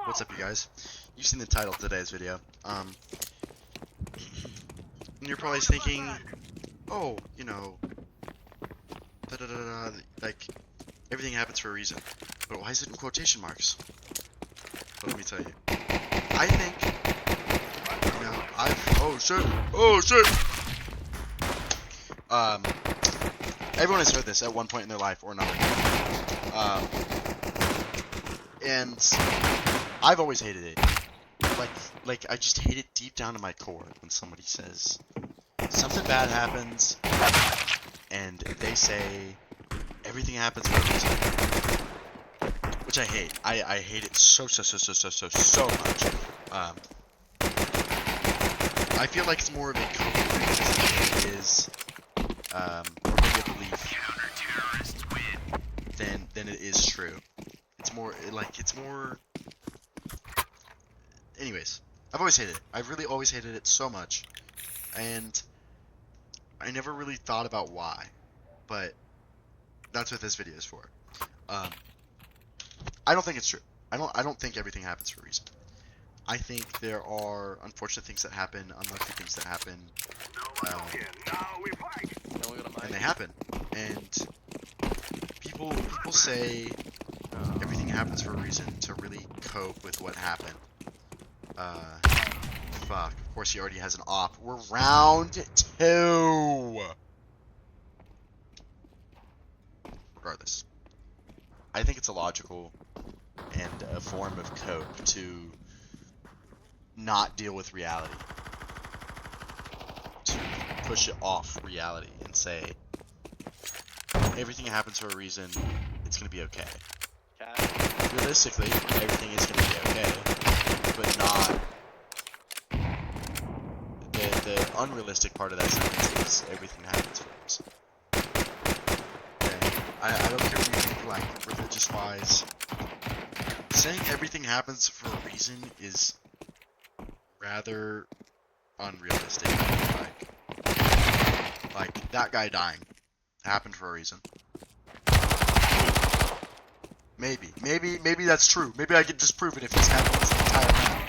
What's up, you guys? You've seen the title of today's video. And you're probably thinking, oh, you know, like, everything happens for a reason. But why is it in quotation marks? But let me tell you. I think, you know, oh shit! Everyone has heard this at one point in their life or another. And I've always hated it. Like I just hate it deep down in my core when somebody says something bad happens and they say everything happens for a reason, which I hate. I hate it so much. I feel like it's more of a coping mechanism than it is, or maybe a belief than it is true. It's more anyways, I've always hated it. I've really always hated it so much, and I never really thought about why, but that's what this video is for. I don't think it's true. I don't think everything happens for a reason. I think there are unfortunate things that happen, unlucky things that happen, and they happen. And people say everything happens for a reason to really cope with what happened. Fuck. Of course he already has an op. We're round 2! Regardless. I think it's a logical and a form of cope to not deal with reality. To push it off reality and say, everything happens for a reason, it's gonna be okay. Realistically, everything is gonna be okay, but not the unrealistic part of that sentence is everything happens for a reason. Okay? I don't care what you think, like, religious-wise. Saying everything happens for a reason is rather unrealistic. Like that guy dying happened for a reason. Maybe that's true. Maybe I could disprove it if he's had this entire round.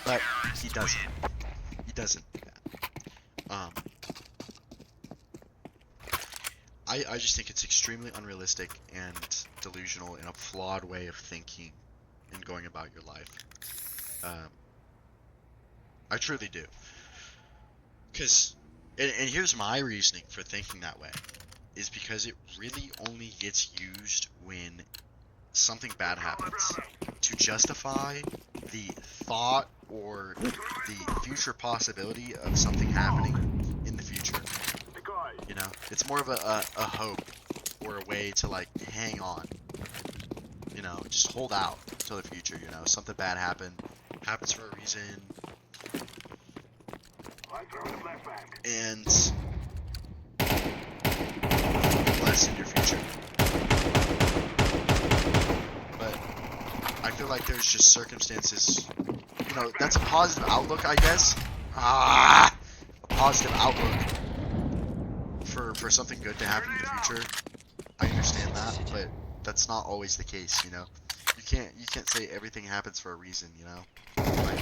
But he doesn't. He doesn't do that. I just think it's extremely unrealistic and delusional and a flawed way of thinking and going about your life. I truly do. Because, and here's my reasoning for thinking that way, is because it really only gets used when something bad happens to justify the thought or the future possibility of something happening in the future. You know, it's more of a hope or a way to like hang on. You know, just hold out until the future. You know, something bad happens for a reason, and less in your future. But I feel like there's just circumstances, you know, that's a positive outlook, I guess. A positive outlook for something good to happen in the future. I understand that, but that's not always the case, you know. You can't say everything happens for a reason, you know. Like,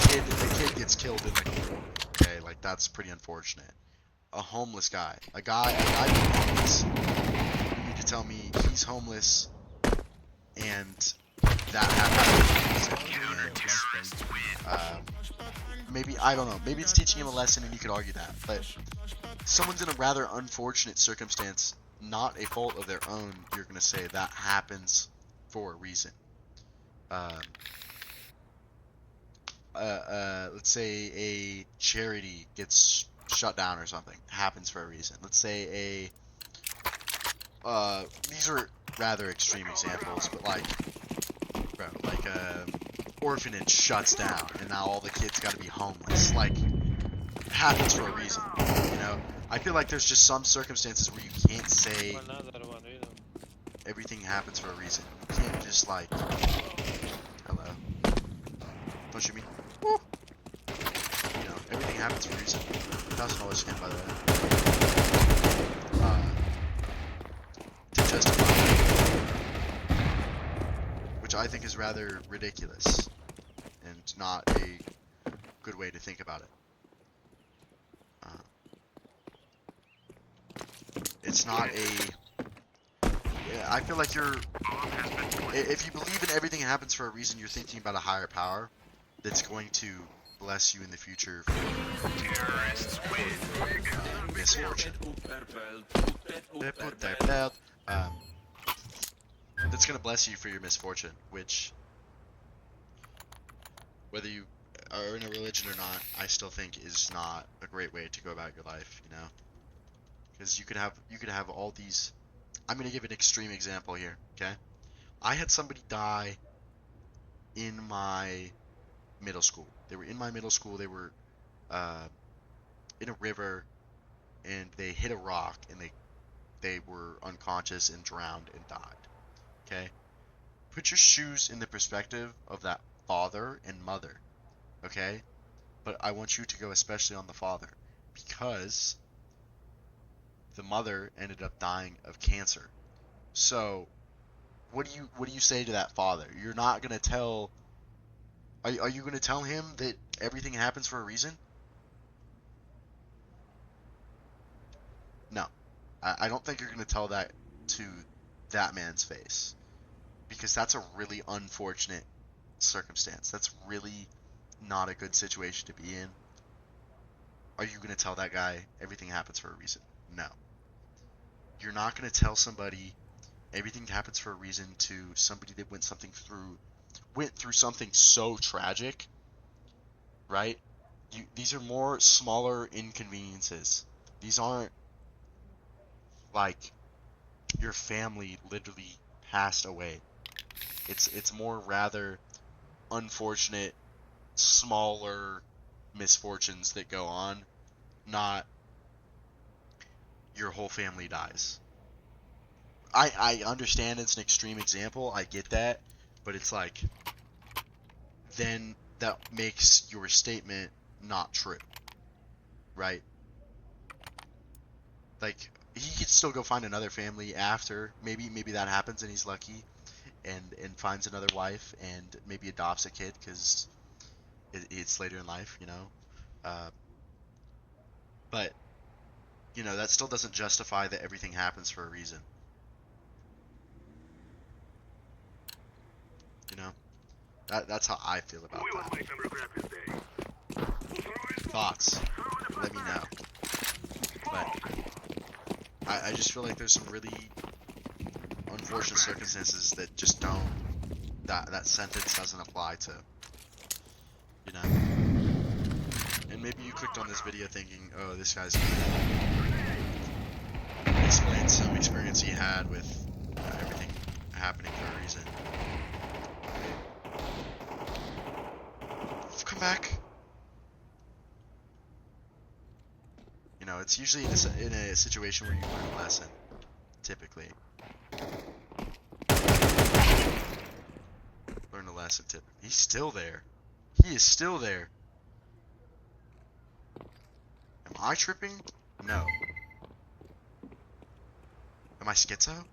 a kid gets killed in the war. Okay, like that's pretty unfortunate. A homeless guy, a guy being homeless. You need to tell me he's homeless, and that happened. Maybe, I don't know. Maybe it's teaching him a lesson, and you could argue that. But someone's in a rather unfortunate circumstance, not a fault of their own. You're gonna say that happens for a reason. Let's say a charity gets shut down or something. Happens for a reason. Let's say these are rather extreme examples, but like, bro, like orphanage shuts down and now all the kids gotta be homeless. Like, happens for a reason, you know? I feel like there's just some circumstances where you can't say everything happens for a reason. You can't just like, hello, don't shoot me. Woo. You know, everything happens for a reason. $1,000 skin, by the way. To justify, which I think is rather ridiculous and not a good way to think about it. It's not a... Yeah, I feel like you're... If you believe in everything happens for a reason, you're thinking about a higher power that's going to bless you in the future for misfortune. That's going to bless you for your misfortune, which, whether you are in a religion or not, I still think is not a great way to go about your life, you know? Because you could have all these... I'm going to give an extreme example here, okay? I had somebody die in my middle school. They were in my middle school. They were in a river, and they hit a rock, and they were unconscious and drowned and died. Okay? Put your shoes in the perspective of that father and mother. Okay? But I want you to go especially on the father, because the mother ended up dying of cancer. So, what do you say to that father? You're not gonna tell... Are you gonna tell him that everything happens for a reason? No. I don't think you're gonna tell that to that man's face. Because that's a really unfortunate circumstance. That's really not a good situation to be in. Are you gonna tell that guy everything happens for a reason? No. You're not gonna tell somebody everything happens for a reason to somebody that went through something so tragic, right? These are more smaller inconveniences. These aren't like your family literally passed away. It's more rather unfortunate, smaller misfortunes that go on, not your whole family dies. I understand it's an extreme example, I get that, but it's like, then that makes your statement not true, right? Like, he could still go find another family after, maybe that happens and he's lucky, and finds another wife and maybe adopts a kid because it's later in life, you know. But you know, that still doesn't justify that everything happens for a reason. You know, that's how I feel about that. Thoughts? Let me know. But I just feel like there's some really unfortunate circumstances that just don't, that sentence doesn't apply to, you know. And maybe you clicked on this video thinking, oh, this guy's gonna explain some experience he had with everything happening for a reason. Come back. You know, it's usually in a situation where you learn a lesson, typically. Learn a lesson, typically. He's still there. He is still there. Am I tripping? No. Am I schizo?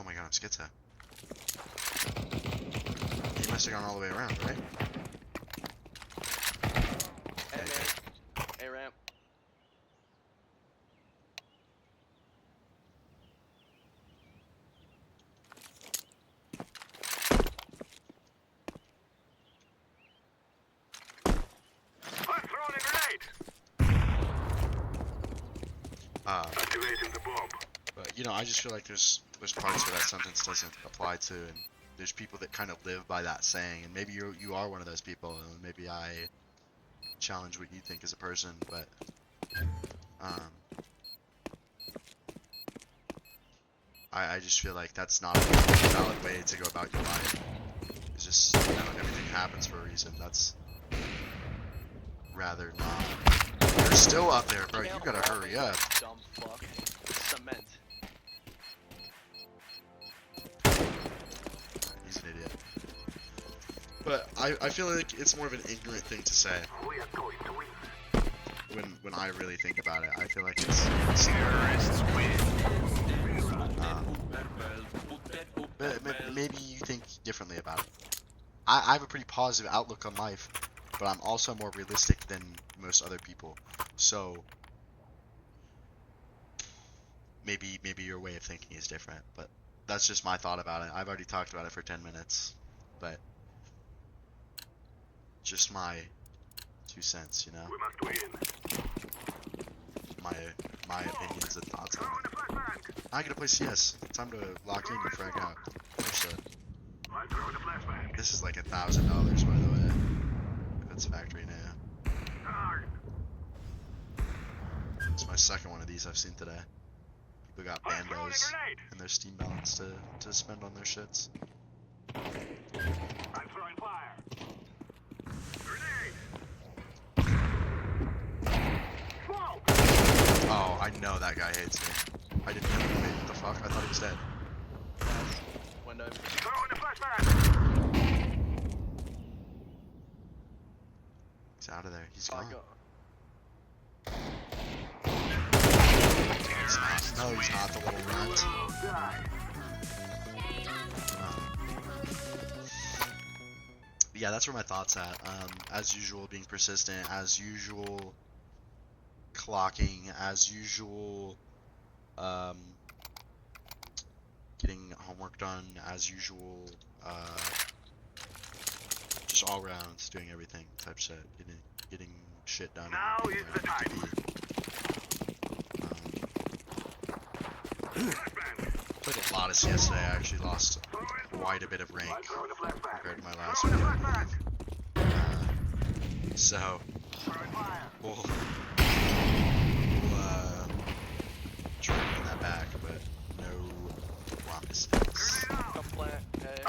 Oh my god, I'm schizo. He must have gone all the way around, right? Hey, man. Hey, ramp. I'm throwing a grenade! Activating the bomb. But you know, I just feel like there's parts where that sentence doesn't apply to, and there's people that kind of live by that saying, and maybe you are one of those people, and maybe I challenge what you think as a person, but I just feel like that's not a valid way to go about your life. It's just, you know, everything happens for a reason. That's rather not. You're still up there, bro. You gotta hurry up. Dumb fuck. Cement. He's an idiot. But I feel like it's more of an ignorant thing to say. We are going to win. when I really think about it, I feel like it's maybe you think differently about it. I have a pretty positive outlook on life, but I'm also more realistic than most other people. So maybe your way of thinking is different, but that's just my thought about it. I've already talked about it for 10 minutes, but just my 2 cents, you know? We must win. My opinions and thoughts on it. I gotta play CS. Time to lock in and frag out. Understood. I'm throwing a flashbang. This is like $1,000, by the way. If it's factory now. It's my second one of these I've seen today. People got I'm throwing a bandos grenade. in their Steam balance to spend on their shits. I'm throwing fire. Grenade. Smoke. Oh, I know that guy hates me. I didn't know. Wait, what the fuck? I thought he was dead. Window. Throwing a flashbang. He's out of there. He's Oh, gone. go. He's not. No, he's not the little runt. Will die. Yeah, that's where my thoughts at. As usual, being persistent. As usual, clocking. As usual, getting homework done. As usual, just all rounds, doing everything type shit. Getting shit done. Now and being is where the I need to time. be. Played a lot of CS today. I actually lost quite a bit of rank I'm throwing a flashbang. compared to my last Throwing a video. flashbang. So Throwing fire. we'll try to get that back, but no promises. Grenade out. Come plant. Hey.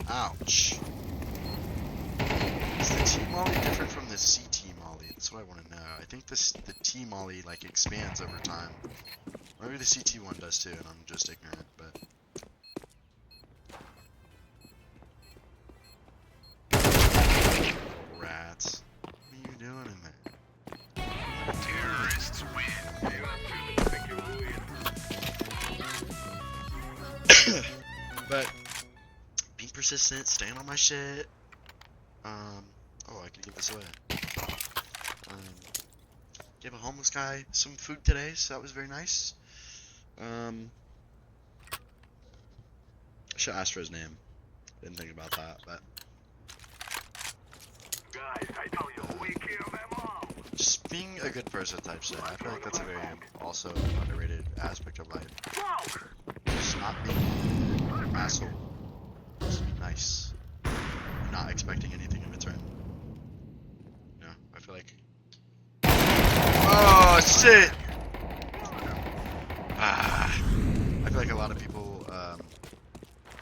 Ouch. Is the T-Molly different from the CT Molly? That's what I want to know. I think the T-Molly like expands over time. Maybe the CT one does too, and I'm just ignorant, but... Rats. What are you doing in there? Terrorists win. You think you will win. But being persistent, staying on my shit. Oh, I could give this away. Gave a homeless guy some food today, so that was very nice. I should ask for his name. Didn't think about that, but Guys, I told you, we kill them all. just being a good person type shit. I feel like that's a very also underrated aspect of life. Smoke. Just not being an asshole. Just be nice. Not expecting anything in return. You know, I feel like. Oh shit! I feel like a lot of people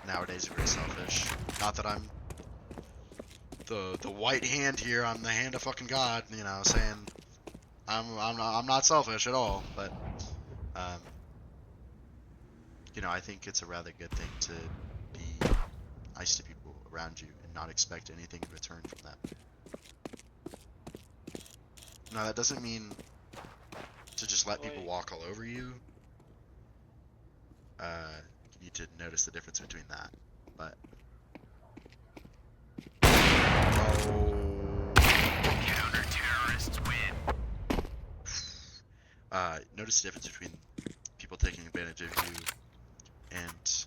nowadays are very selfish. Not that I'm the white hand here. I'm the hand of fucking God. You know, saying I'm not selfish at all. But you know, I think it's a rather good thing to be nice to people around you and not expect anything in return from them. Now that doesn't mean to just let people walk all over you. You need to notice the difference between that. But Counter-terrorists win. notice the difference between people taking advantage of you and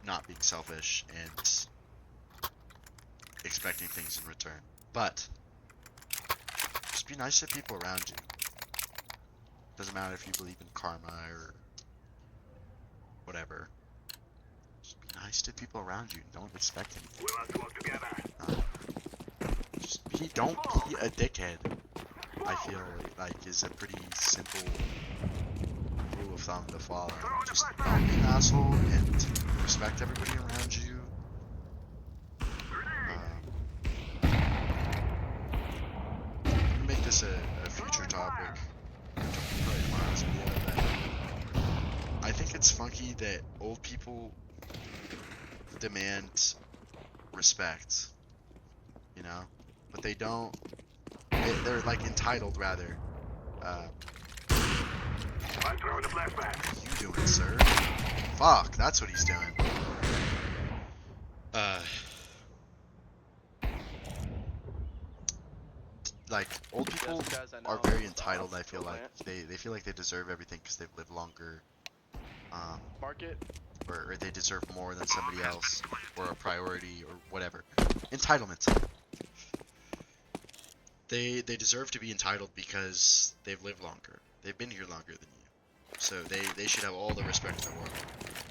not being selfish and expecting things in return. But just be nice to people around you. Doesn't matter if you believe in karma or whatever. Just be nice to people around you. Don't expect anything. We must work together. Don't be a dickhead. I feel like is a pretty simple rule of thumb to follow. Just don't be an asshole and respect everybody around you. Make this a future topic. Probably tomorrow's video, but I think it's funky that old people demand respect know, but they don't. They're like entitled rather. I'm throwing the flashback. What are you doing, sir? Fuck, that's what he's doing. Like old people Yes, guys, I know are I'm very off. entitled. I feel Go like plant. they feel like they deserve everything because they've lived longer, Market. or they deserve more than somebody else, or a priority, or whatever. Entitlement. They deserve to be entitled because they've lived longer. They've been here longer than you, so they should have all the respect in the world,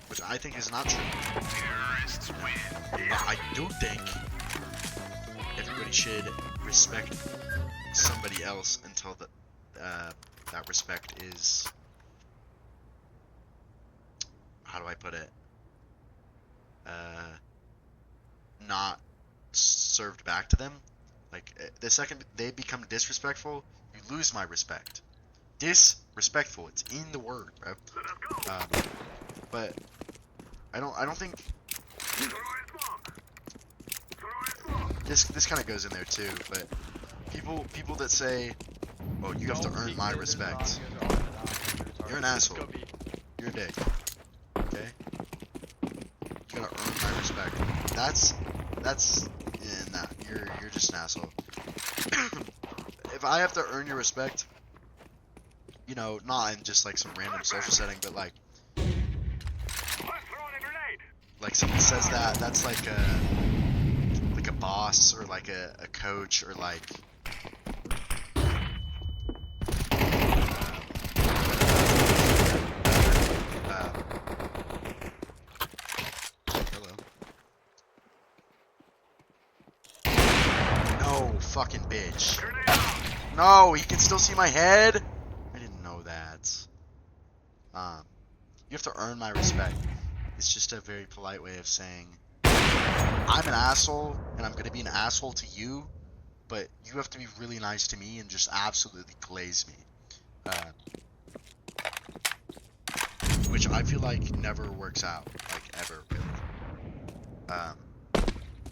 which I think is not true. Terrorists win. I do think everybody should respect somebody else until that respect is, how do I put it, not served back to them. Like the second they become disrespectful, you lose my respect. Disrespectful, it's in the word, bro. Let us go. But I don't think Throw in smoke. Throw in smoke. this kind of goes in there too. But people that say, "Oh, you have to Don't earn peek my me, there's respect," not- there's not- You're an Let's asshole. go B. you're a dick. Okay? You gotta earn my respect. Nah, you're just an asshole. If I have to earn your respect, you know, not in just like some random social setting, but like I'm throwing a grenade. someone says that, that's like a boss or like a coach or like hello. No fucking bitch. Grenade out. No, he can still see my head. I didn't know that. You have to earn my respect. It's just a very polite way of saying I'm an asshole and I'm gonna be an asshole to you, but you have to be really nice to me and just absolutely glaze me. Which I feel like never works out, like ever really.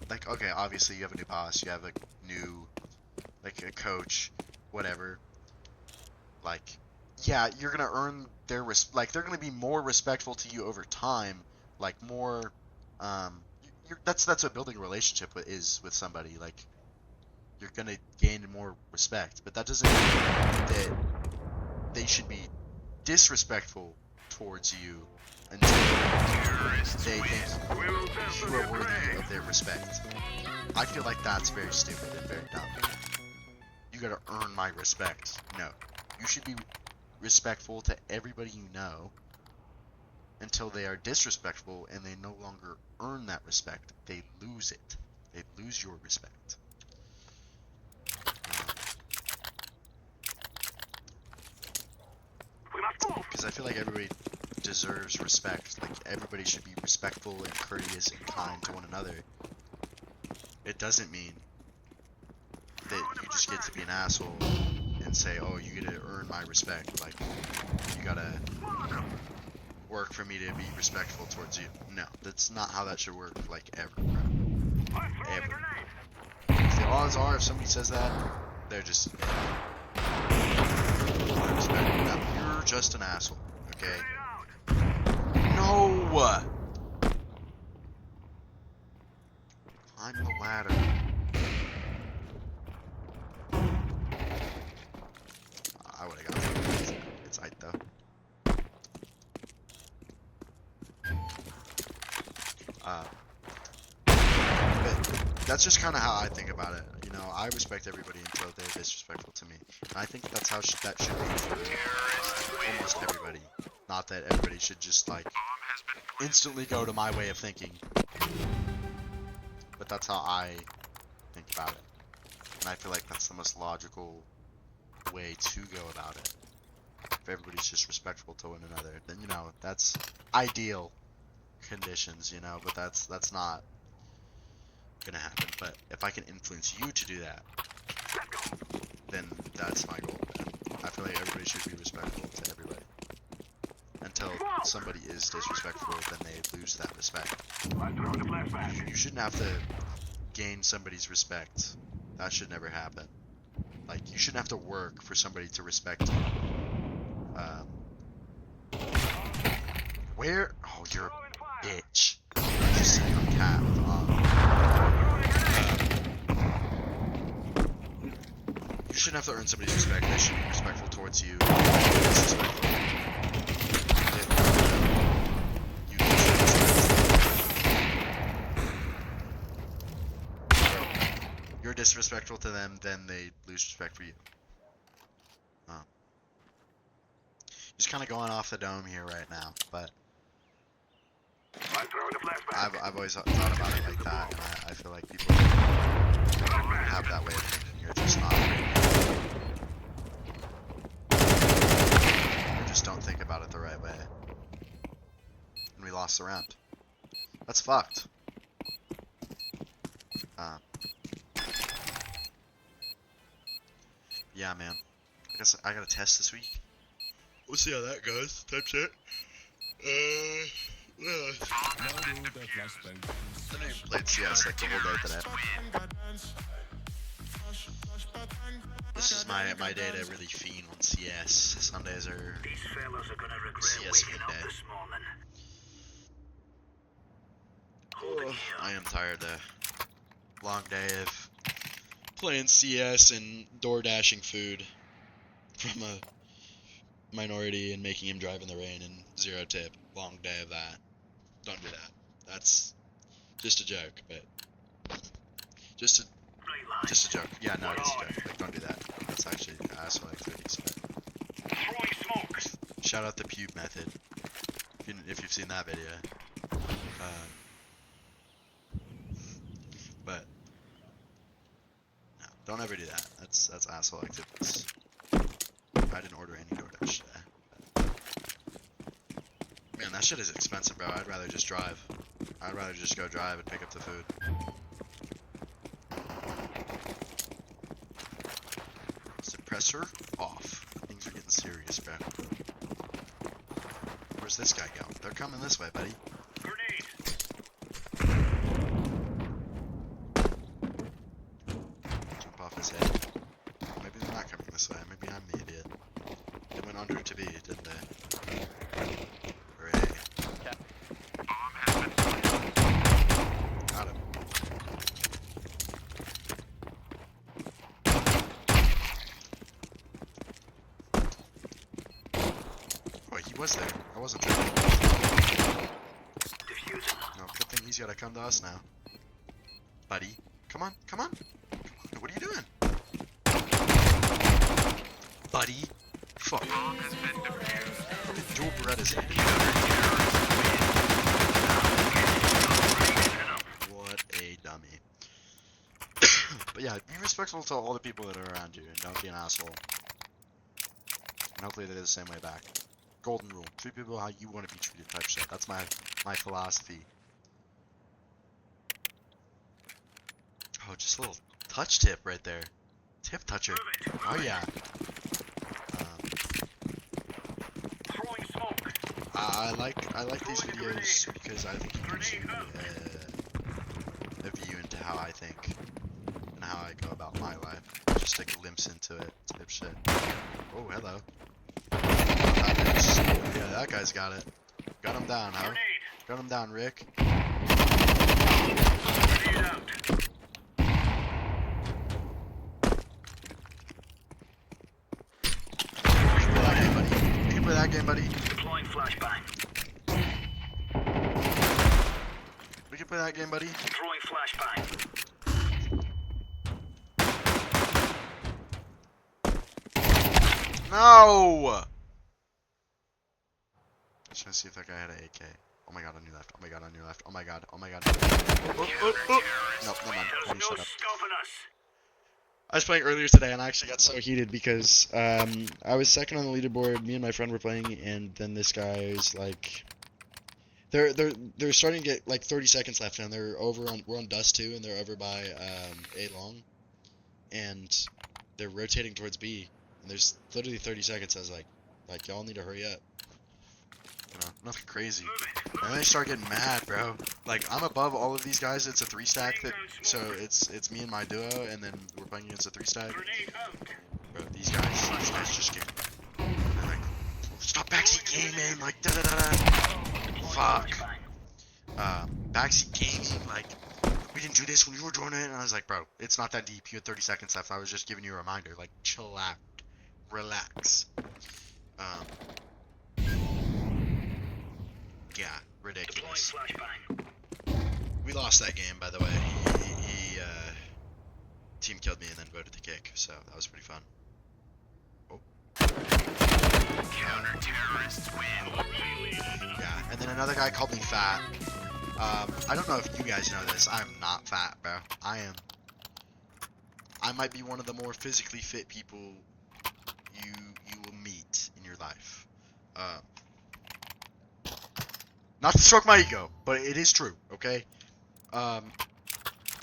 Like okay, obviously you have a new boss, you have a new, like a coach, whatever. Like, yeah, you're gonna earn their like they're gonna be more respectful to you over time, like more, that's what building a relationship is with somebody. Like, you're gonna gain more respect, but that doesn't mean that they should be disrespectful towards you until they think We will test you on are your worthy prey. of their respect. I feel like that's very stupid and very dumb. You gotta earn my respect. No. You should be respectful to everybody you know until they are disrespectful and they no longer earn that respect. They lose it. They lose your respect. We must move. Because I feel like everybody deserves respect. Like, everybody should be respectful and courteous and kind to one another. It doesn't mean that you just get to be an asshole and say, oh, you get to earn my respect. Like, you gotta work for me to be respectful towards you. No, that's not how that should work, like, ever, bro. I'm throwing a Ever. grenade. The odds are, if somebody says that, they're just my respect. No, you're just an asshole, okay? Grenade out. No! Climb the ladder. I would've got it. It's height, though. But that's just kind of how I think about it. You know, I respect everybody until they're disrespectful to me. And I think that's how that should be for almost everybody. Not that everybody should just, like, instantly go to my way of thinking. But that's how I think about it. And I feel like that's the most logical way to go about it. If everybody's just respectful to one another, then, you know, that's ideal conditions, you know, but that's not gonna happen. But if I can influence you to do that, then that's my goal. I feel like everybody should be respectful to everybody. Until somebody is disrespectful, then they lose that respect. I'm throwing the flashback. You shouldn't have to gain somebody's respect That should never happen. Like, you shouldn't have to work for somebody to respect you. Where? Oh, you're a bitch. You're just sitting on cat with You shouldn't have to earn somebody's respect. They should be respectful towards you. Disrespectful. You should respect. You're disrespectful to them, then they lose respect for you. Just kind of going off the dome here right now, but I'm throwing a flashback. I've always thought about it like that, and I feel like people have that way of thinking. You're just not ready. You just don't think about it the right way. And we lost the round. That's fucked. Yeah, man. I guess I got a test this week. We'll see how that goes. Type shit. I played CS like the whole day today. This is my day to really fiend on CS. Sundays are These fellas are gonna regret CS waking up midday. this morning. Oh, I am tired. Long day of playing CS and door dashing food from a minority and making him drive in the rain and 0 tip. Long day of that. Don't do that. That's just a joke, but just a joke. Yeah, no, it's a joke. Like, don't do that. That's actually asshole activities. But Throwing smoke. shout out the pube method if you've seen that video. But no, don't ever do that. That's asshole activities. I didn't order any DoorDash today. Man, that shit is expensive, bro. I'd rather just drive. I'd rather just go drive and pick up the food. Suppressor off. Things are getting serious, bro. Where's this guy go? They're coming this way, buddy. Grenade. Jump off his head. Maybe they're not coming this way. Maybe I'm the idiot. They went under to B, didn't they? Hooray. Got him. Oh, he was there. I wasn't there. Diffusing. No, good thing he's gotta come to us now. Buddy. Come on, come on. Come on. What are you doing? Buddy. Fuck. Fucking Joel Beretta's in here. What a dummy. But yeah, be respectful to all the people that are around you and don't be an asshole. And hopefully they're the same way back. Golden rule. Treat people how you want to be treated type shit. That's my philosophy. Oh, just a little touch tip right there. Tip toucher. Oh yeah. Throwing smoke. I like these videos because I think it gives you a view into how I think and how I go about my life. Just a glimpse into it type shit. Oh, hello. Yeah, that guy's got it. Got him down, huh? Grenade. Got him down, Rick. Grenade out. You can play that game, buddy. Deploying flashbang. We can play that game, buddy. Throwing flashbang. No! Just trying to see if that guy had an AK. Oh my god, on your left. Oh my god, on your left. Oh my god, oh my god. Oh. No, never mind. There's Please no shut up. stopping us. I was playing earlier today and I actually got so heated because I was second on the leaderboard. Me and my friend were playing, and then this guy's like, they're starting to get like 30 seconds left, and we're on dust 2, and they're over by A long, and they're rotating towards B, and there's literally 30 seconds. I was like y'all need to hurry up. You know, Nothing crazy. And then they start getting mad, bro. Like, I'm above all of these guys. It's a 3-stack, so it's me and my duo, and then we're playing against a 3-stack. Bro, these guys just get... They're like, stop backseat gaming, like, da-da-da-da. Fuck. Backseat gaming, like, we didn't do this when you were doing it. And I was like, bro, it's not that deep. You had 30 seconds left. I was just giving you a reminder. Like, chill out. Relax. Yeah, ridiculous. We lost that game, by the way. He team killed me and then voted to kick, so that was pretty fun. Oh. Counter-terrorists win. Yeah, and then another guy called me fat. I don't know if you guys know this. I'm not fat, bro. I might be one of the more physically fit people you will meet in your life. Not to stroke my ego, but it is true, okay? And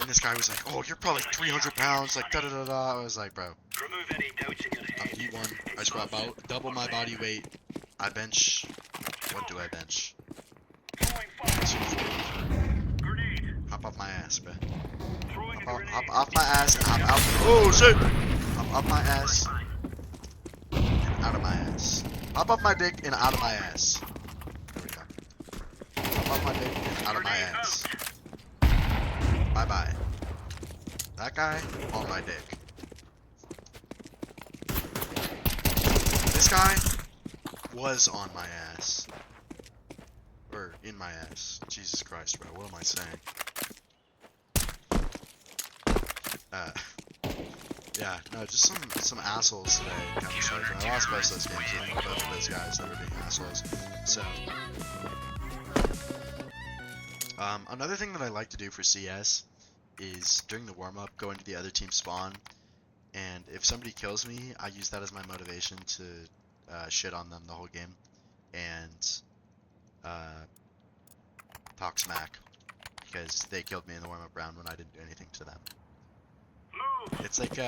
this guy was like, oh, you're probably 300 pounds, like, da-da-da-da. I was like, bro, Remove any doubts in your I'm head. P1. I squat about double my body weight. I bench. What do I bench? Throwing fire. 240. Grenade. Hop off my ass, bro. Throwing a Hop grenade. off my ass and hop out. Oh, shit! Hop off my ass and out of my ass. Hop off my dick and out of my ass. There we go. Hop off my dick and out of my ass. Bye-bye. That guy on my dick. This guy was on my ass. Or in my ass. Jesus Christ, bro. What am I saying? Yeah, no, just some assholes today. Kind of started. I lost most of those games. I think both of those guys that were being assholes. So, another thing that I like to do for CS is during the warm-up, go into the other team's spawn, and if somebody kills me, I use that as my motivation to shit on them the whole game, and talk smack, because they killed me in the warm-up round when I didn't do anything to them. Move. It's like,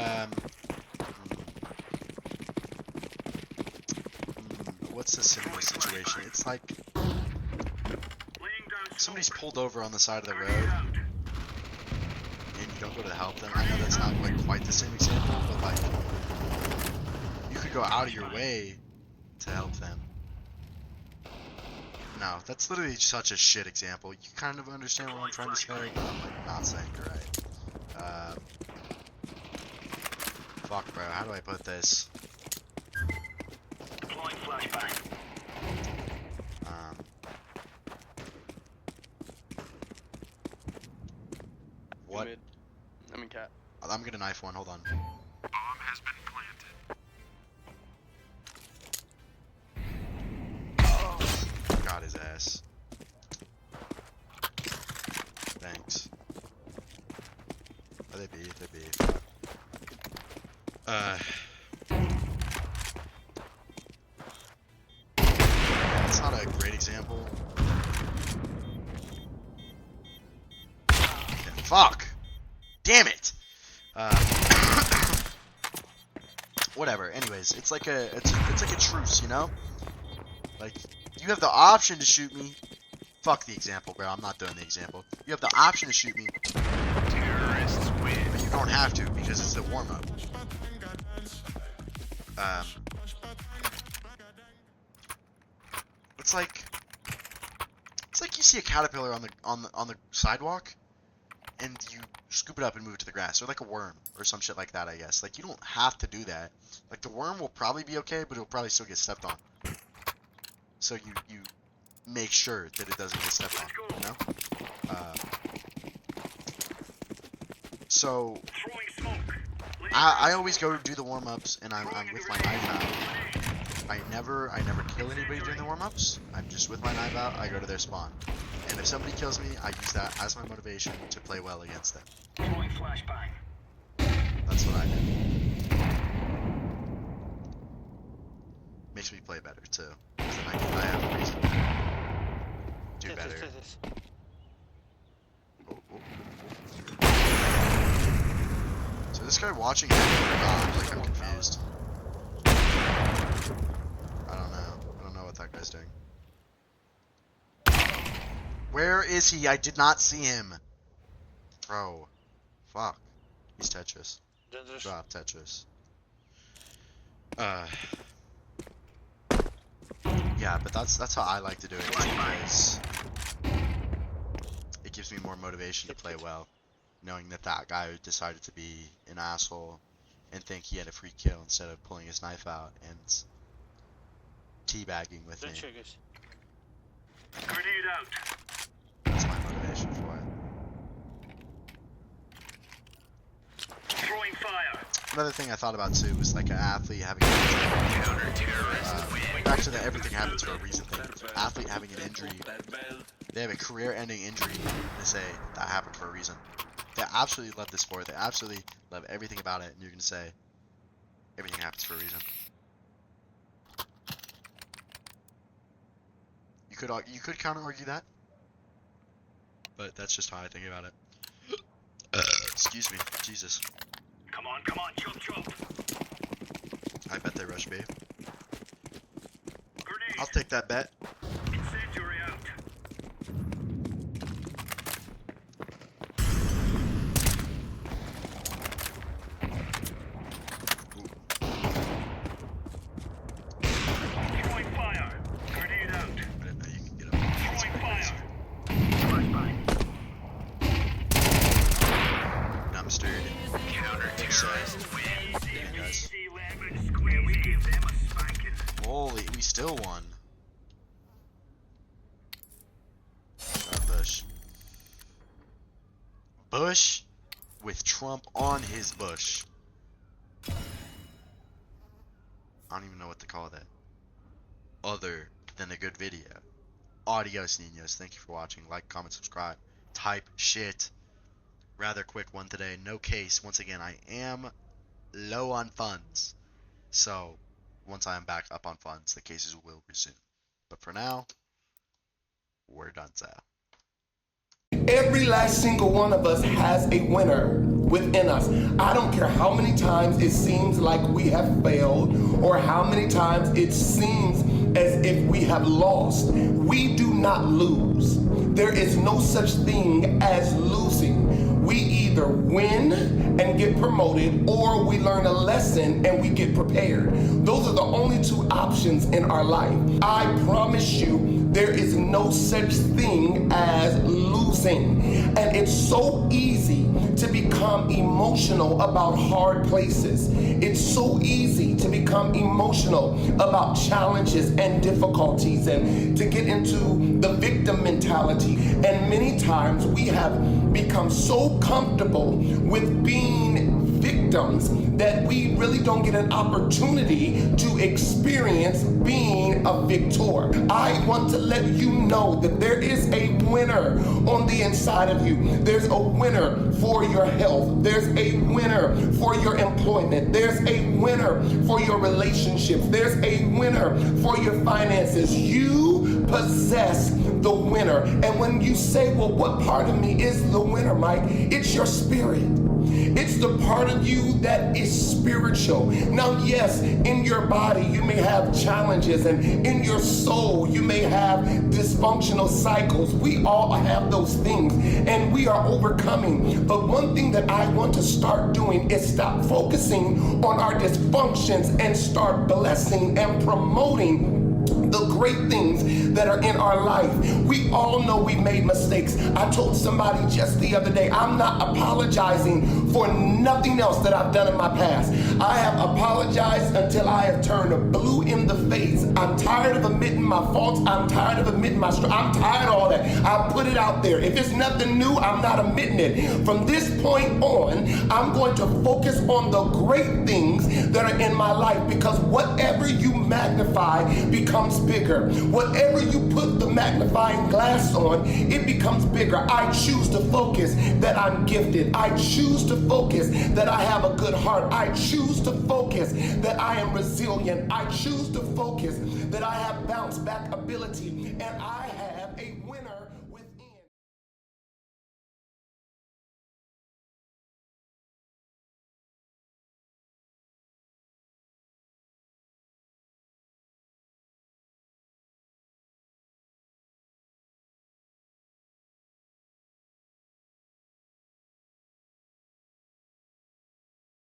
what's a similar situation? It's like Laying down somebody's smoke. pulled over on the side of the Grenade road, out. and you don't go to help them. I know that's not like quite the same example, but like, you could go out of your way to help them. No, that's literally such a shit example. You kind of understand what I'm trying to say, but I'm like not saying it right. Fuck, bro. How do I put this? Deploying flashbang. What? Mid. I mean cat. I'm gonna knife one. Hold on. Bomb has been planted. Got his ass. Thanks. Oh, they be. That's not a great example. Yeah, fuck! Damn it! Whatever. Anyways, it's like a truce, you know? Like, you have the option to shoot me. Fuck the example, bro. I'm not doing the example. You have the option to shoot me, Terrorists win. but you don't have to because it's the warm-up. It's like you see a caterpillar on the sidewalk, and you scoop it up and move it to the grass, or like a worm or some shit like that. I guess like you don't have to do that. Like the worm will probably be okay, but it'll probably still get stepped on. So you make sure that it doesn't get stepped on. You know. So Throwing smoke. I always go do the warm-ups, and I'm with my knife out. I never kill anybody during the warm-ups. I'm just with my knife out. I go to their spawn, and if somebody kills me, I use that as my motivation to play well against them. Throwing flashbang. That's what I do. Makes me play better too. 'Cause then I have a reason to do better. Oh, oh, oh. So this guy watching him or not? Like I'm confused. I don't know what that guy's doing. Where is he? I did not see him. Bro. Fuck. He's Tetris. Drop Tetris. Yeah, but that's how I like to do it, because it gives me more motivation to play well, knowing that that guy who decided to be an asshole and think he had a free kill instead of pulling his knife out and teabagging with me. Grenade out. That's my motivation for it. Throwing fire. Another thing I thought about too was like an athlete having back to the everything happens for a reason thing. Athlete having an injury, they have a career-ending injury, they say that happened for a reason. They absolutely love this sport. They absolutely love everything about it, and you're gonna say everything happens for a reason. You could counter argue that, but that's just how I think about it. Excuse me, Jesus. Come on, chop, chop. I bet they rush B. Grenade. I'll take that bet. Incendiary out. Throwing fire. Grenade out. I didn't know you could get up. Throwing fire. Flashbang. Dumpstered. Guys. We give them a spanking. Holy, we still won. Bush. Bush with Trump on his bush. I don't even know what to call that. Other than a good video. Adios, niños. Thank you for watching. Like, comment, subscribe. Type shit. Rather quick one today. No case. Once again, I am low on funds. So, once I am back up on funds, the cases will resume. But for now, we're done, so. Every last single one of us has a winner within us. I don't care how many times it seems like we have failed or how many times it seems as if we have lost. We do not lose. There is no such thing as losing. We either win and get promoted, or we learn a lesson and we get prepared. Those are the only two options in our life. I promise you, there is no such thing as losing. And it's so easy to become emotional about hard places. It's so easy to become emotional about challenges and difficulties and to get into the victim mentality. And many times we have become so comfortable with being victims that we really don't get an opportunity to experience being a victor. I want to let you know that there is a winner on the inside of you. There's a winner for your health. There's a winner for your employment. There's a winner for your relationships. There's a winner for your finances. You possess the winner. And when you say, well, what part of me is the winner, Mike? It's your spirit. It's the part of you that is spiritual. Now, yes, in your body you may have challenges, and in your soul you may have dysfunctional cycles. We all have those things, and we are overcoming. But one thing that I want to start doing is stop focusing on our dysfunctions and start blessing and promoting the great things that are in our life. We all know we made mistakes. I told somebody just the other day, I'm not apologizing for nothing else that I've done in my past. I have apologized until I have turned blue in the face. I'm tired of admitting my faults. I'm tired of admitting my I'm tired of all that. I put it out there. If it's nothing new, I'm not admitting it. From this point on, I'm going to focus on the great things that are in my life, because whatever you magnify becomes bigger. Whatever you put the magnifying glass on, it becomes bigger. I choose to focus that I'm gifted. I choose to focus that I have a good heart. I choose to focus that I am resilient. I choose to focus that I have bounce back ability, and I have a